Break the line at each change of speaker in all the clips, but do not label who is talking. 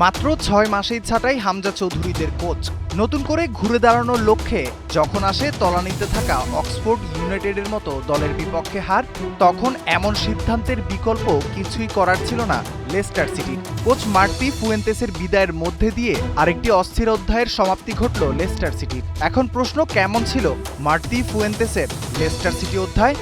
মাত্র ৬ মাসেই ছাঁটাই হামজা চৌধুরীদের কোচ। নতুন করে ঘুরে দাঁড়ানোর লক্ষ্যে যখন আসে তলানিতে থাকা অক্সফোর্ড ইউনাইটেডের মতো দলের বিপক্ষে হার, তখন এমন সিদ্ধান্তের বিকল্প কিছুই করার ছিল না লেস্টার সিটির। কোচ মার্তি ফুয়েন্তেসের বিদায়ের মধ্যে দিয়ে আরেকটি অস্থির অধ্যায়ের সমাপ্তি ঘটল লেস্টার সিটির। এখন প্রশ্ন, কেমন ছিল মার্তি ফুয়েন্তেসের লেস্টার সিটি অধ্যায়?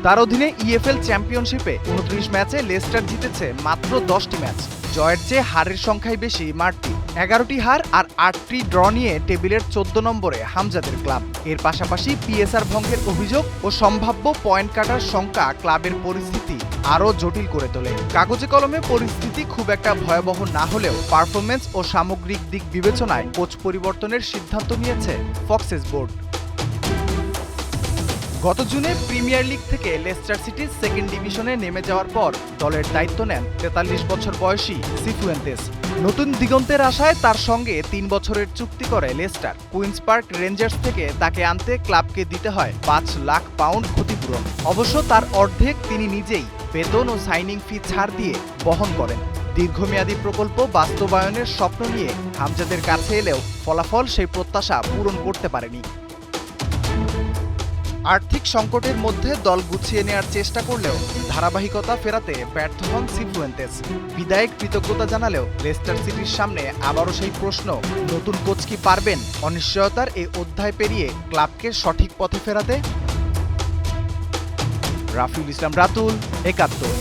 তার অধীনে ইএফএল চ্যাম্পিয়নশিপে ২৯ ম্যাচে লেস্টার জিতেছে মাত্র ১০টি ম্যাচ। জয়ের চেয়ে হারের সংখ্যাই বেশি মার্তি। ১১টি হার আর ৮টি ড্র নিয়ে টেবিলের ১৪ নম্বরে হামজাদের ক্লাব। এর পাশাপাশি পিএসআর ভঙ্গের অভিযোগ ও সম্ভাব্য পয়েন্ট কাটার শঙ্কা ক্লাবের পরিস্থিতি আরও জটিল করে তোলে। কাগজে কলমে পরিস্থিতি খুব একটা ভয়াবহ না হলেও পারফরমেন্স ও সামগ্রিক দিক বিবেচনায় কোচ পরিবর্তনের সিদ্ধান্ত নিয়েছে ফক্সেস বোর্ড। গত জুনে প্রিমিয়ার লিগ থেকে লেস্টার সিটি সেকেন্ড ডিভিশনে নেমে যাওয়ার পর দলের দায়িত্ব নেন ৪৩ বছর বয়সী সিফুয়েন্তেস। নতুন দিগন্তের আশায় তার সঙ্গে ৩ বছরের চুক্তি করে লেস্টার। কুইন্স পার্ক রেঞ্জার্স থেকে তাকে আনতে ক্লাবকে দিতে হয় ৫ লাখ পাউন্ড ক্ষতিপূরণ। অবশ্য তার অর্ধেক তিনি নিজেই বেতন ও সাইনিং ফি ছাড় দিয়ে বহন করেন। দীর্ঘমেয়াদী প্রকল্প বাস্তবায়নের স্বপ্ন নিয়ে হামজাদের কাছে এলেও ফলাফল সেই প্রত্যাশা পূরণ করতে পারেনি। আর্থিক সংকটের মধ্যে দল গুছিয়ে নেয়ার চেষ্টা করলেও ধারাবাহিকতা ফেরাতে ব্যর্থ হন সিফুয়েন্তেস। বিদায়ে কৃতজ্ঞতা জানালেও লেস্টার সিটির সামনে আবারও সেই প্রশ্ন, নতুন কোচ কি পারবেন অনিশ্চয়তার এই অধ্যায় পেরিয়ে ক্লাবকে সঠিক পথে ফেরাতে? রাফিউল ইসলাম রাতুল, একাত্তর।